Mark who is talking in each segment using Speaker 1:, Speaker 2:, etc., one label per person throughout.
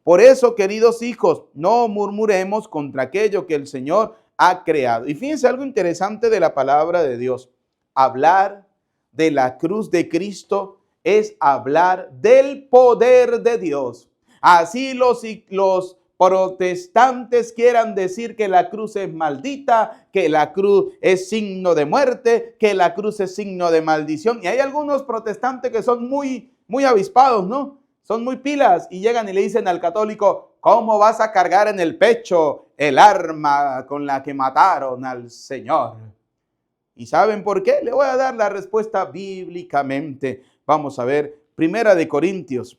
Speaker 1: Por eso, queridos hijos, no murmuremos contra aquello que el Señor ha creado. Y fíjense algo interesante de la palabra de Dios. Hablar de la cruz de Cristo es hablar del poder de Dios. Así los protestantes quieran decir que la cruz es maldita, que la cruz es signo de muerte, que la cruz es signo de maldición. Y hay algunos protestantes que son muy avispados, ¿no? Son muy pilas y llegan y le dicen al católico: ¿cómo vas a cargar en el pecho el arma con la que mataron al Señor? ¿Y saben por qué? Le voy a dar la respuesta bíblicamente. Vamos a ver, Primera de Corintios.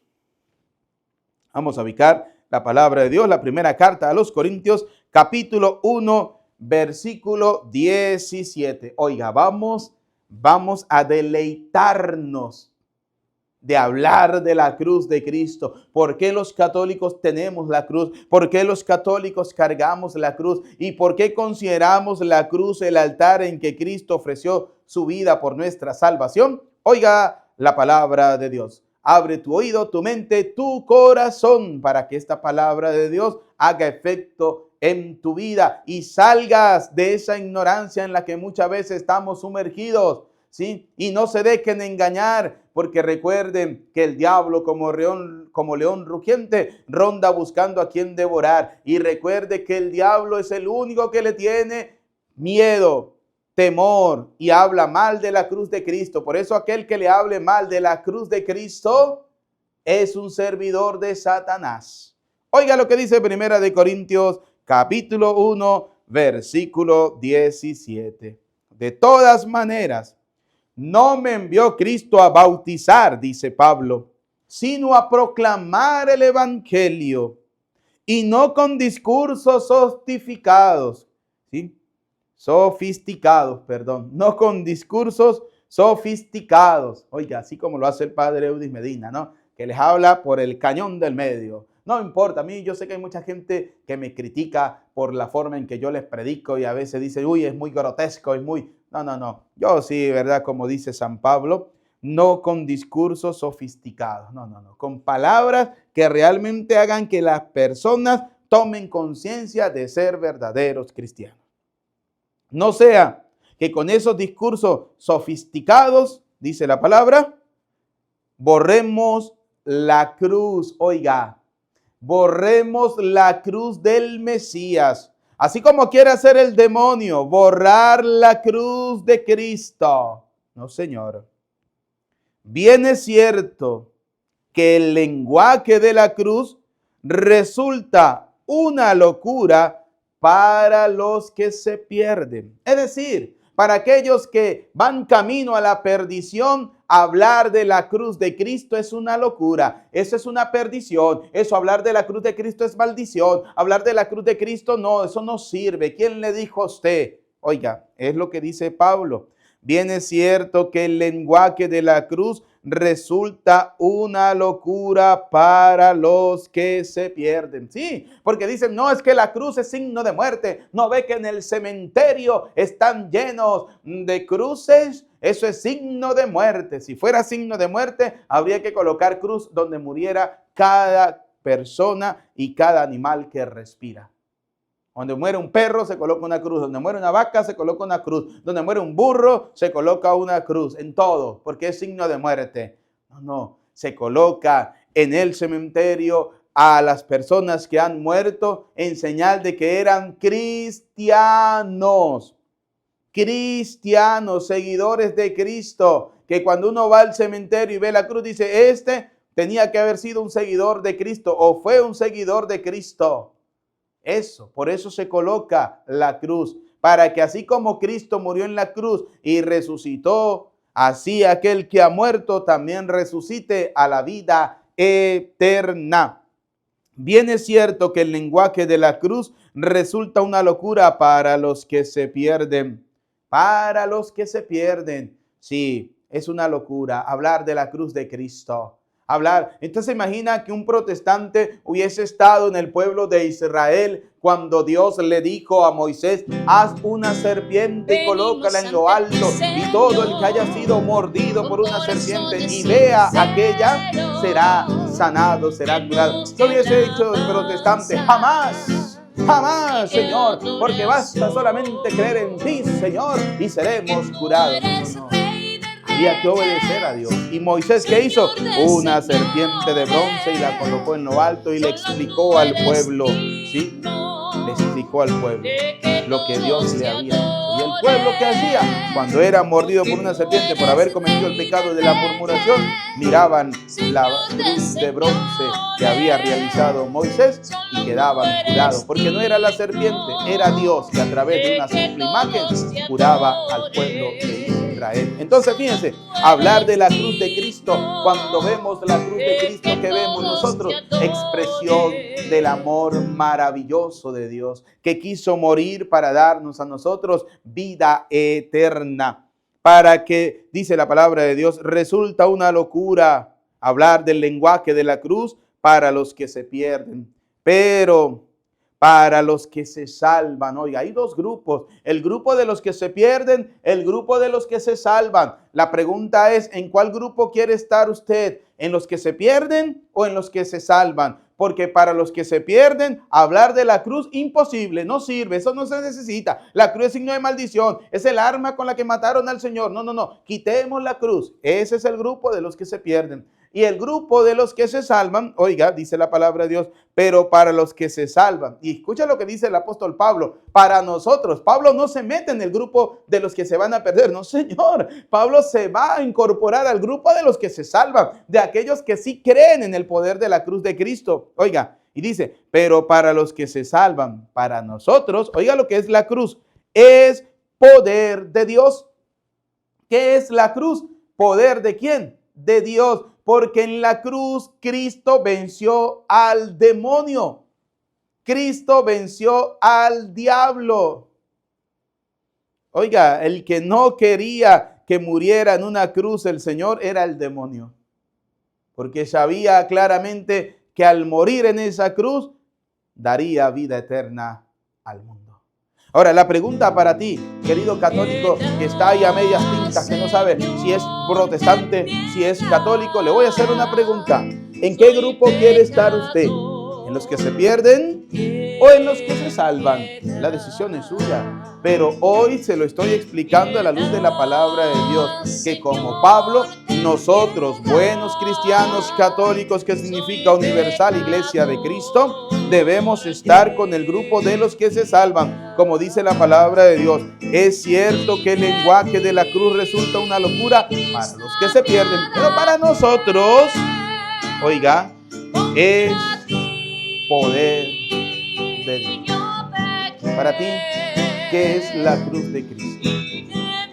Speaker 1: Vamos a ubicar la palabra de Dios, la primera carta a los Corintios, capítulo 1, versículo 17. Oiga, vamos a deleitarnos de hablar de la cruz de Cristo. ¿Por qué los católicos tenemos la cruz? ¿Por qué los católicos cargamos la cruz? ¿Y por qué consideramos la cruz el altar en que Cristo ofreció su vida por nuestra salvación? Oiga la palabra de Dios. Abre tu oído, tu mente, tu corazón para que esta palabra de Dios haga efecto en tu vida y salgas de esa ignorancia en la que muchas veces estamos sumergidos. ¿Sí? Y no se dejen engañar, porque recuerden que el diablo como león rugiente ronda buscando a quien devorar. Y recuerde que el diablo es el único que le tiene miedo, temor y habla mal de la cruz de Cristo. Por eso aquel que le hable mal de la cruz de Cristo es un servidor de Satanás. Oiga lo que dice Primera de Corintios capítulo 1 versículo 17. De todas maneras, no me envió Cristo a bautizar, dice Pablo, sino a proclamar el evangelio, y no con discursos sofisticados, ¿sí? No con discursos sofisticados. Oiga, así como lo hace el padre Eudis Medina, ¿no? Que les habla por el cañón del medio. No importa, a mí yo sé que hay mucha gente que me critica por la forma en que yo les predico y a veces dice, uy, es muy grotesco, es muy... No. Yo sí, ¿verdad? Como dice San Pablo, no con discursos sofisticados, no. Con palabras que realmente hagan que las personas tomen conciencia de ser verdaderos cristianos. No sea que con esos discursos sofisticados, dice la palabra, borremos la cruz, oiga, borremos la cruz del Mesías. Así como quiere hacer el demonio, borrar la cruz de Cristo. No, señor. Bien es cierto que el lenguaje de la cruz resulta una locura para los que se pierden. Es decir, para aquellos que van camino a la perdición, hablar de la cruz de Cristo es una locura. Eso es una perdición. Eso, hablar de la cruz de Cristo es maldición. Hablar de la cruz de Cristo, no, eso no sirve. ¿Quién le dijo a usted? Oiga, es lo que dice Pablo. Bien es cierto que el lenguaje de la cruz resulta una locura para los que se pierden. Sí, porque dicen, no, es que la cruz es signo de muerte. No ve que en el cementerio están llenos de cruces. Eso es signo de muerte. Si fuera signo de muerte, habría que colocar cruz donde muriera cada persona y cada animal que respira. Donde muere un perro se coloca una cruz, donde muere una vaca se coloca una cruz, donde muere un burro se coloca una cruz, en todo, porque es signo de muerte. No, se coloca en el cementerio a las personas que han muerto en señal de que eran cristianos, seguidores de Cristo, que cuando uno va al cementerio y ve la cruz dice, este tenía que haber sido un seguidor de Cristo o fue un seguidor de Cristo. Eso, por eso se coloca la cruz, para que así como Cristo murió en la cruz y resucitó, así aquel que ha muerto también resucite a la vida eterna. Bien es cierto que el lenguaje de la cruz resulta una locura para los que se pierden. Para los que se pierden, sí, es una locura hablar de la cruz de Cristo. hablar. Entonces imagina que un protestante hubiese estado en el pueblo de Israel cuando Dios le dijo a Moisés: haz una serpiente y colócala en lo alto, y todo el que haya sido mordido por una serpiente y vea aquella será sanado, será curado. ¿Qué hubiese dicho el protestante? Jamás, jamás, Señor, porque basta solamente creer en ti, Señor, y seremos curados. No. Había que obedecer a Dios. ¿Y Moisés qué hizo? Una serpiente de bronce y la colocó en lo alto y le explicó al pueblo, ¿sí? Le explicó al pueblo lo que Dios le había hecho. ¿Y el pueblo qué hacía? Cuando era mordido por una serpiente por haber cometido el pecado de la murmuración, miraban la cruz de bronce que había realizado Moisés y quedaban curados. Porque no era la serpiente, era Dios que a través de una simple imagen curaba al pueblo de Israel. Entonces fíjense, hablar de la cruz de Cristo, cuando vemos la cruz de Cristo, que vemos nosotros, expresión del amor maravilloso de Dios, que quiso morir para darnos a nosotros vida eterna. Para que, dice la palabra de Dios, resulta una locura hablar del lenguaje de la cruz para los que se pierden, pero para los que se salvan. Oiga, hay dos grupos: el grupo de los que se pierden, el grupo de los que se salvan. La pregunta es: ¿en cuál grupo quiere estar usted? ¿En los que se pierden o en los que se salvan? Porque para los que se pierden, hablar de la cruz, imposible, no sirve, eso no se necesita. La cruz es signo de maldición, es el arma con la que mataron al Señor. No, quitemos la cruz. Ese es el grupo de los que se pierden. Y el grupo de los que se salvan, oiga, dice la palabra de Dios, pero para los que se salvan. Y escucha lo que dice el apóstol Pablo: para nosotros. Pablo no se mete en el grupo de los que se van a perder, no, señor. Pablo se va a incorporar al grupo de los que se salvan, de aquellos que sí creen en el poder de la cruz de Cristo. Oiga, y dice, pero para los que se salvan, para nosotros, oiga lo que es la cruz, es poder de Dios. ¿Qué es la cruz? ¿Poder de quién? De Dios. Porque en la cruz Cristo venció al demonio. Cristo venció al diablo. Oiga, el que no quería que muriera en una cruz el Señor era el demonio. Porque sabía claramente que al morir en esa cruz daría vida eterna al mundo. Ahora, la pregunta para ti, querido católico, que está ahí a medias tintas, que no sabe si es protestante, si es católico, le voy a hacer una pregunta. ¿En qué grupo quiere estar usted? ¿En los que se pierden o en los que se salvan? La decisión es suya. Pero hoy se lo estoy explicando a la luz de la palabra de Dios, que como Pablo, nosotros, buenos cristianos católicos, que significa Universal Iglesia de Cristo, debemos estar con el grupo de los que se salvan. Como dice la palabra de Dios, es cierto que el lenguaje de la cruz resulta una locura para los que se pierden, pero para nosotros, oiga, es poder de Dios. Para ti, ¿qué es la cruz de Cristo?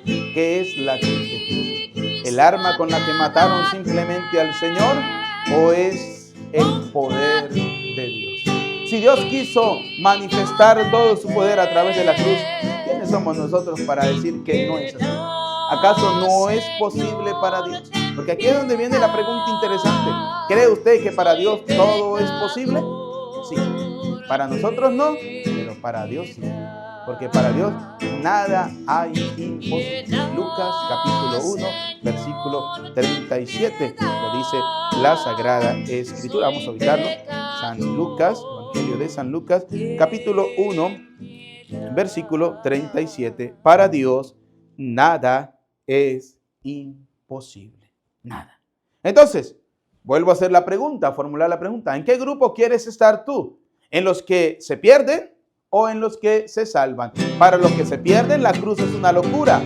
Speaker 1: ¿Qué es la cruz de Cristo? ¿El arma con la que mataron simplemente al Señor o es el poder de Dios? Si Dios quiso manifestar todo su poder a través de la cruz, ¿quiénes somos nosotros para decir que no es así? ¿Acaso no es posible para Dios? Porque aquí es donde viene la pregunta interesante. ¿Cree usted que para Dios todo es posible? Sí. Para nosotros no, pero para Dios sí. Porque para Dios nada hay imposible. Lucas capítulo 1, versículo 37, lo dice la Sagrada Escritura. Vamos a ubicarlo. San Lucas, Evangelio de San Lucas, capítulo 1, versículo 37. Para Dios nada es imposible. Nada. Entonces, vuelvo a hacer la pregunta, a formular la pregunta. ¿En qué grupo quieres estar tú? ¿En los que se pierden o en los que se salvan? Para los que se pierden, la cruz es una locura.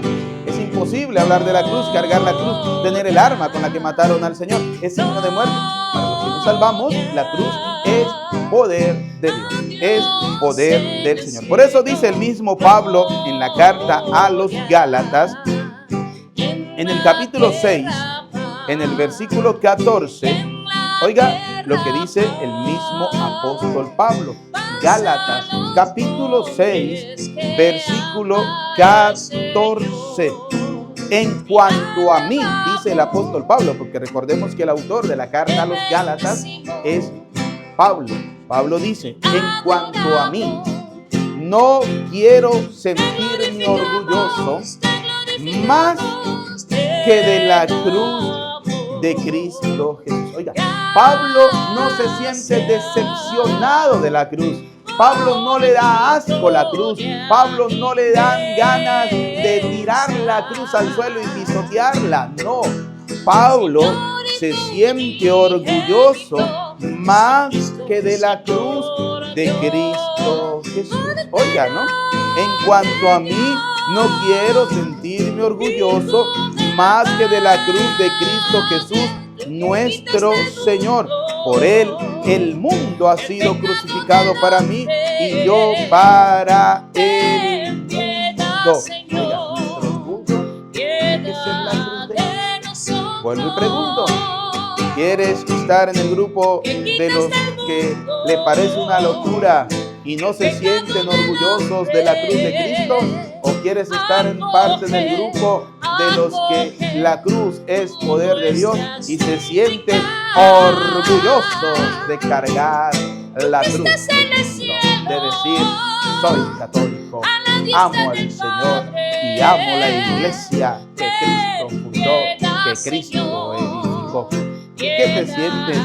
Speaker 1: Es imposible hablar de la cruz, cargar la cruz, tener el arma con la que mataron al Señor. Es signo de muerte. Para los que nos salvamos, la cruz es poder de Dios. Es poder del Señor. Por eso dice el mismo Pablo en la carta a los Gálatas, en el capítulo 6, en el versículo 14, oiga lo que dice el mismo apóstol Pablo. Gálatas, capítulo 6, versículo 14. En cuanto a mí, dice dice el apóstol Pablo, porque recordemos que el autor de la carta a los Gálatas es Pablo. Pablo dice, en cuanto a mí, no quiero sentirme orgulloso más que de la cruz de Cristo Jesús. Oiga, Pablo no se siente decepcionado de la cruz. Pablo no le da asco la cruz. Pablo no le dan ganas de tirar la cruz al suelo y pisotearla. No, Pablo se siente orgulloso más que de la cruz de Cristo Jesús. Oiga, ¿no? En cuanto a mí, no quiero sentirme orgulloso más que de la cruz de Cristo Jesús, nuestro Señor. Por Él, el mundo ha sido crucificado para mí y yo para el mundo. Oiga, nuestro orgullo tiene que ser la cruz de Cristo. Vuelvo y pregunto, ¿quieres estar en el grupo de los que le parece una locura y no se sienten orgullosos de la cruz de Cristo? ¿O quieres estar en parte del grupo de los que la cruz es poder de Dios y se sienten orgullosos de cargar la cruz? No, de decir, soy católico, amo al Señor y amo la iglesia que Cristo fundó, que Cristo edificó. ¿Qué te sientes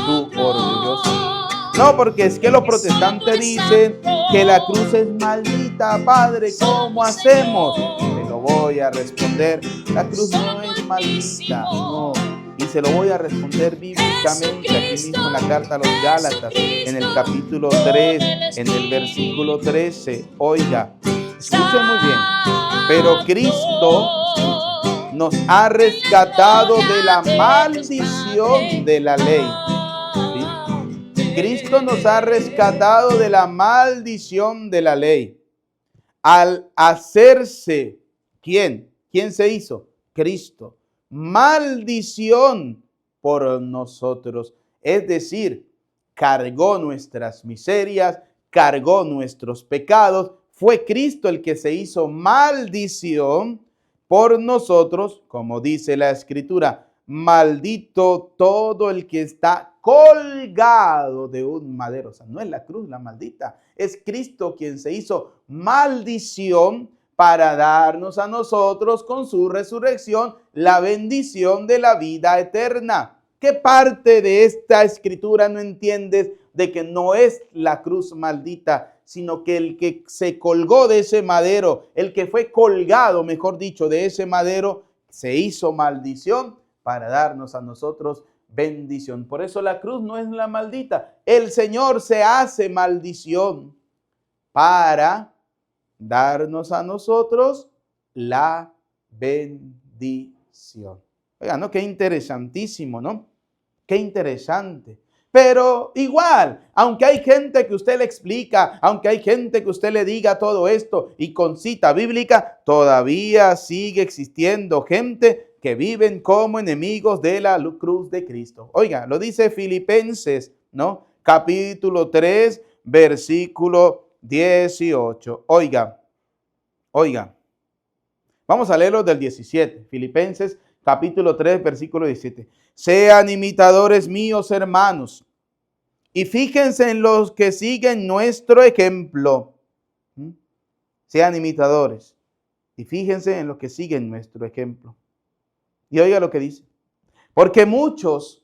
Speaker 1: tú orgulloso? No, porque es que los protestantes dicen que la cruz es maldita, Padre, ¿cómo hacemos? Te lo voy a responder, la cruz no es maldita, no. Y se lo voy a responder bíblicamente aquí mismo en la carta a los Gálatas, en el capítulo 3, en el versículo 13. Oiga, escuchen muy bien, pero Cristo nos ha rescatado de la maldición de la ley. ¿Sí? Cristo nos ha rescatado de la maldición de la ley. Al hacerse, ¿quién? ¿Quién se hizo? Cristo. Maldición por nosotros. Es decir, cargó nuestras miserias, cargó nuestros pecados. Fue Cristo el que se hizo maldición por nosotros, como dice la Escritura, maldito todo el que está colgado de un madero. O sea, no es la cruz la maldita, es Cristo quien se hizo maldición para darnos a nosotros con su resurrección la bendición de la vida eterna. ¿Qué parte de esta Escritura no entiendes de que no es la cruz maldita, sino que el que se colgó de ese madero, el que fue colgado, mejor dicho, de ese madero, se hizo maldición para darnos a nosotros bendición? Por eso la cruz no es la maldita. El Señor se hace maldición para darnos a nosotros la bendición. Oigan, ¿no? Qué interesantísimo, ¿no? Qué interesante. Pero igual, aunque hay gente que usted le explica, aunque hay gente que usted le diga todo esto y con cita bíblica, todavía sigue existiendo gente que viven como enemigos de la cruz de Cristo. Oiga, lo dice Filipenses, ¿no? Capítulo 3, versículo 18. Oiga. Vamos a leerlo del 17. Filipenses capítulo 3, versículo 17. Sean imitadores míos, hermanos, y fíjense en los que siguen nuestro ejemplo. Sean imitadores y fíjense en los que siguen nuestro ejemplo. Y oiga lo que dice. Porque muchos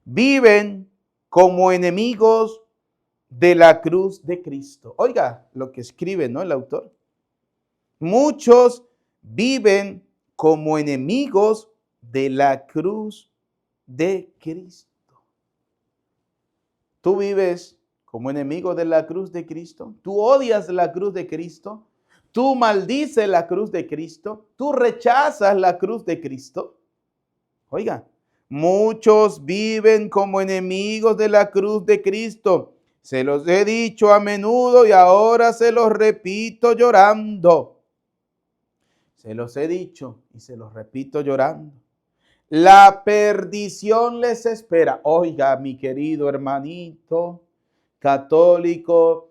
Speaker 1: viven como enemigos de la cruz de Cristo. Oiga lo que escribe, ¿no? El autor. Muchos viven como enemigos de la cruz de Cristo. ¿Tú vives como enemigo de la cruz de Cristo? ¿Tú odias la cruz de Cristo? ¿Tú maldices la cruz de Cristo? ¿Tú rechazas la cruz de Cristo? Oiga, muchos viven como enemigos de la cruz de Cristo. Se los he dicho a menudo y ahora se los repito llorando. Se los he dicho y se los repito llorando. La perdición les espera. Oiga, mi querido hermanito, católico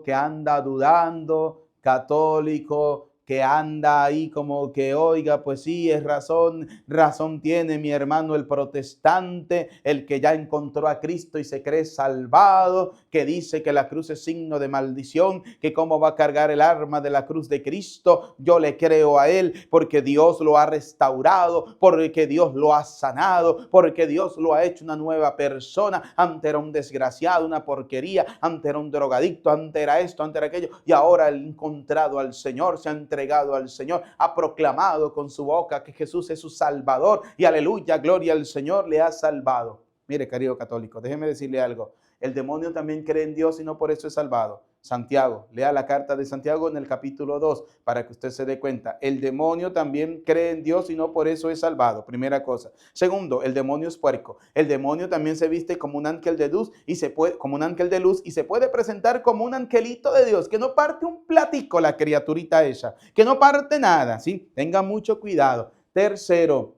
Speaker 1: que anda dudando, católico que anda ahí como que, oiga, pues sí, es razón tiene mi hermano el protestante, el que ya encontró a Cristo y se cree salvado, que dice que la cruz es signo de maldición, que cómo va a cargar el arma de la cruz de Cristo. Yo le creo a él porque Dios lo ha restaurado, porque Dios lo ha sanado, porque Dios lo ha hecho una nueva persona. Antes era un desgraciado, una porquería, antes era un drogadicto, antes era esto, antes era aquello, y ahora ha encontrado al Señor, se ha entregado al Señor, ha proclamado con su boca que Jesús es su Salvador y aleluya, gloria al Señor, le ha salvado. Mire, querido católico, déjeme decirle algo. El demonio también cree en Dios y no por eso es salvado. Santiago, lea la carta de Santiago en el capítulo 2 para que usted se dé cuenta. El demonio también cree en Dios y no por eso es salvado. Primera cosa. Segundo, el demonio es puerco. El demonio también se viste como un ángel de luz y se puede presentar como un angelito de Dios, que no parte un platico la criaturita esa, que no parte nada, ¿sí? Tenga mucho cuidado. Tercero,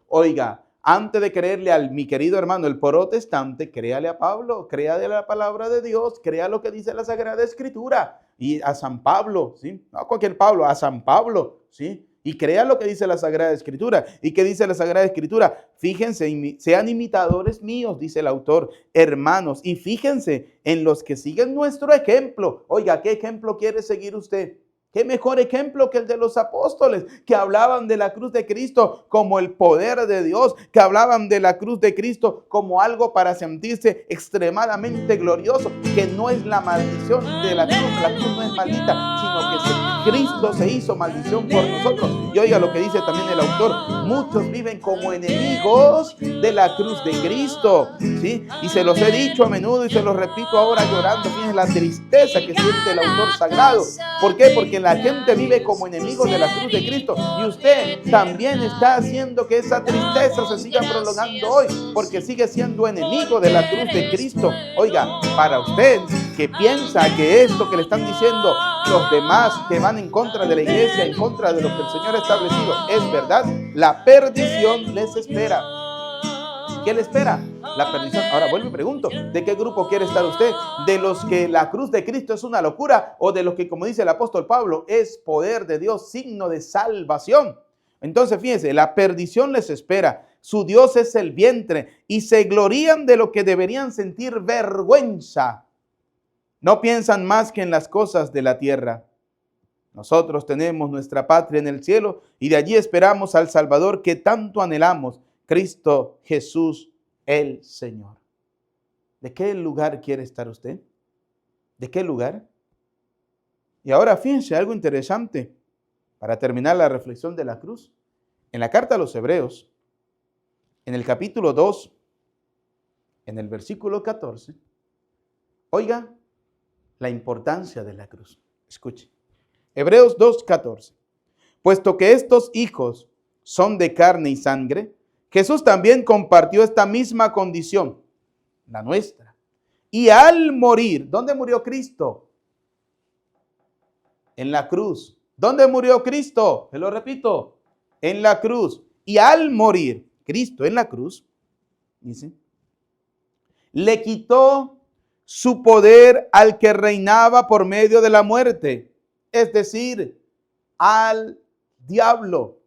Speaker 1: oiga, antes de creerle a mi querido hermano el protestante, créale a Pablo, créale la palabra de Dios, crea lo que dice la Sagrada Escritura. Y a San Pablo, ¿sí? No a cualquier Pablo, a San Pablo, ¿sí? Y crea lo que dice la Sagrada Escritura. ¿Y qué dice la Sagrada Escritura? Fíjense, sean imitadores míos, dice el autor, hermanos, y fíjense en los que siguen nuestro ejemplo. Oiga, ¿qué ejemplo quiere seguir usted? ¿Qué mejor ejemplo que el de los apóstoles que hablaban de la cruz de Cristo como el poder de Dios, que hablaban de la cruz de Cristo como algo para sentirse extremadamente glorioso, que no es la maldición de la cruz no es maldita, sino que Cristo se hizo maldición por nosotros. Y oiga lo que dice también el autor, muchos viven como enemigos de la cruz de Cristo, ¿sí? Y se los he dicho a menudo y se los repito ahora llorando. Fíjense la tristeza que siente el autor sagrado. ¿Por qué? Porque la gente vive como enemigos de la cruz de Cristo y usted también está haciendo que esa tristeza se siga prolongando hoy porque sigue siendo enemigo de la cruz de Cristo. Oiga, para usted que piensa que esto que le están diciendo los demás que van en contra de la iglesia, en contra de lo que el Señor ha establecido, es verdad, la perdición les espera. ¿Qué le espera? La perdición. Ahora vuelvo y pregunto, ¿de qué grupo quiere estar usted? ¿De los que la cruz de Cristo es una locura o de los que, como dice el apóstol Pablo, es poder de Dios, signo de salvación? Entonces, fíjense, la perdición les espera. Su Dios es el vientre y se glorían de lo que deberían sentir vergüenza. No piensan más que en las cosas de la tierra. Nosotros tenemos nuestra patria en el cielo y de allí esperamos al Salvador que tanto anhelamos, Cristo Jesús el Señor. ¿De qué lugar quiere estar usted? ¿De qué lugar? Y ahora fíjense algo interesante para terminar la reflexión de la cruz. En la carta a los Hebreos, en el capítulo 2, en el versículo 14, oiga la importancia de la cruz. Escuche. Hebreos 2:14. Puesto que estos hijos son de carne y sangre, Jesús también compartió esta misma condición, la nuestra. Y al morir, ¿dónde murió Cristo? En la cruz. ¿Dónde murió Cristo? Se lo repito, en la cruz. Y al morir Cristo en la cruz, dice, le quitó su poder al que reinaba por medio de la muerte, es decir, al diablo.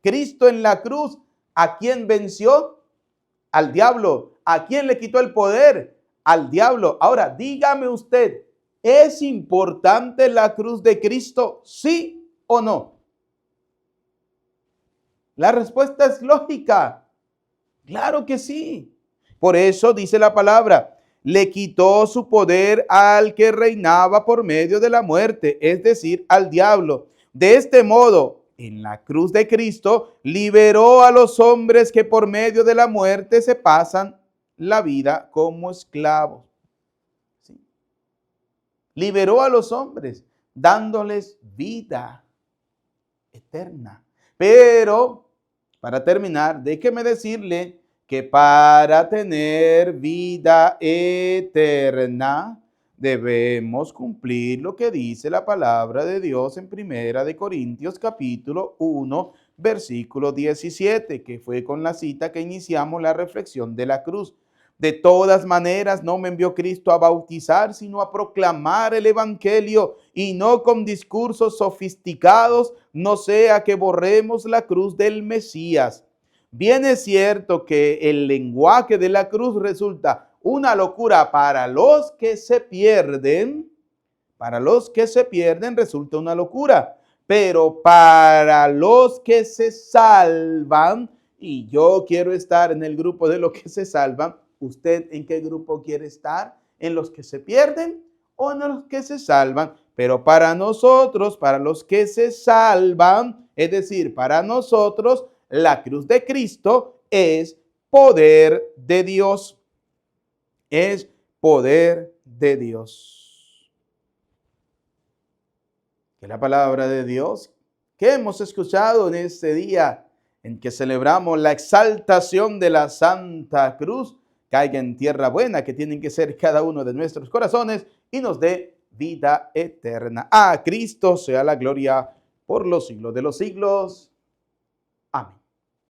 Speaker 1: Cristo en la cruz, ¿a quién venció? Al diablo. ¿A quién le quitó el poder? Al diablo. Ahora, dígame usted, ¿es importante la cruz de Cristo? ¿Sí o no? La respuesta es lógica. Claro que sí. Por eso dice la palabra, le quitó su poder al que reinaba por medio de la muerte, es decir, al diablo. De este modo, en la cruz de Cristo, liberó a los hombres que por medio de la muerte se pasan la vida como esclavos. ¿Sí? Liberó a los hombres, dándoles vida eterna. Pero, para terminar, déjeme decirle que para tener vida eterna debemos cumplir lo que dice la palabra de Dios en Primera de Corintios capítulo 1, versículo 17, que fue con la cita que iniciamos la reflexión de la cruz. De todas maneras, no me envió Cristo a bautizar, sino a proclamar el evangelio y no con discursos sofisticados, no sea que borremos la cruz del Mesías. Bien es cierto que el lenguaje de la cruz resulta una locura para los que se pierden. Para los que se pierden resulta una locura, pero para los que se salvan, y yo quiero estar en el grupo de los que se salvan, ¿usted en qué grupo quiere estar? ¿En los que se pierden o en los que se salvan? Pero para nosotros, para los que se salvan, es decir, para nosotros, la cruz de Cristo es poder de Dios. Es poder de Dios. Que la palabra de Dios que hemos escuchado en este día en que celebramos la exaltación de la Santa Cruz caiga en tierra buena, que tienen que ser cada uno de nuestros corazones, y nos dé vida eterna. A Cristo sea la gloria por los siglos de los siglos. Amén.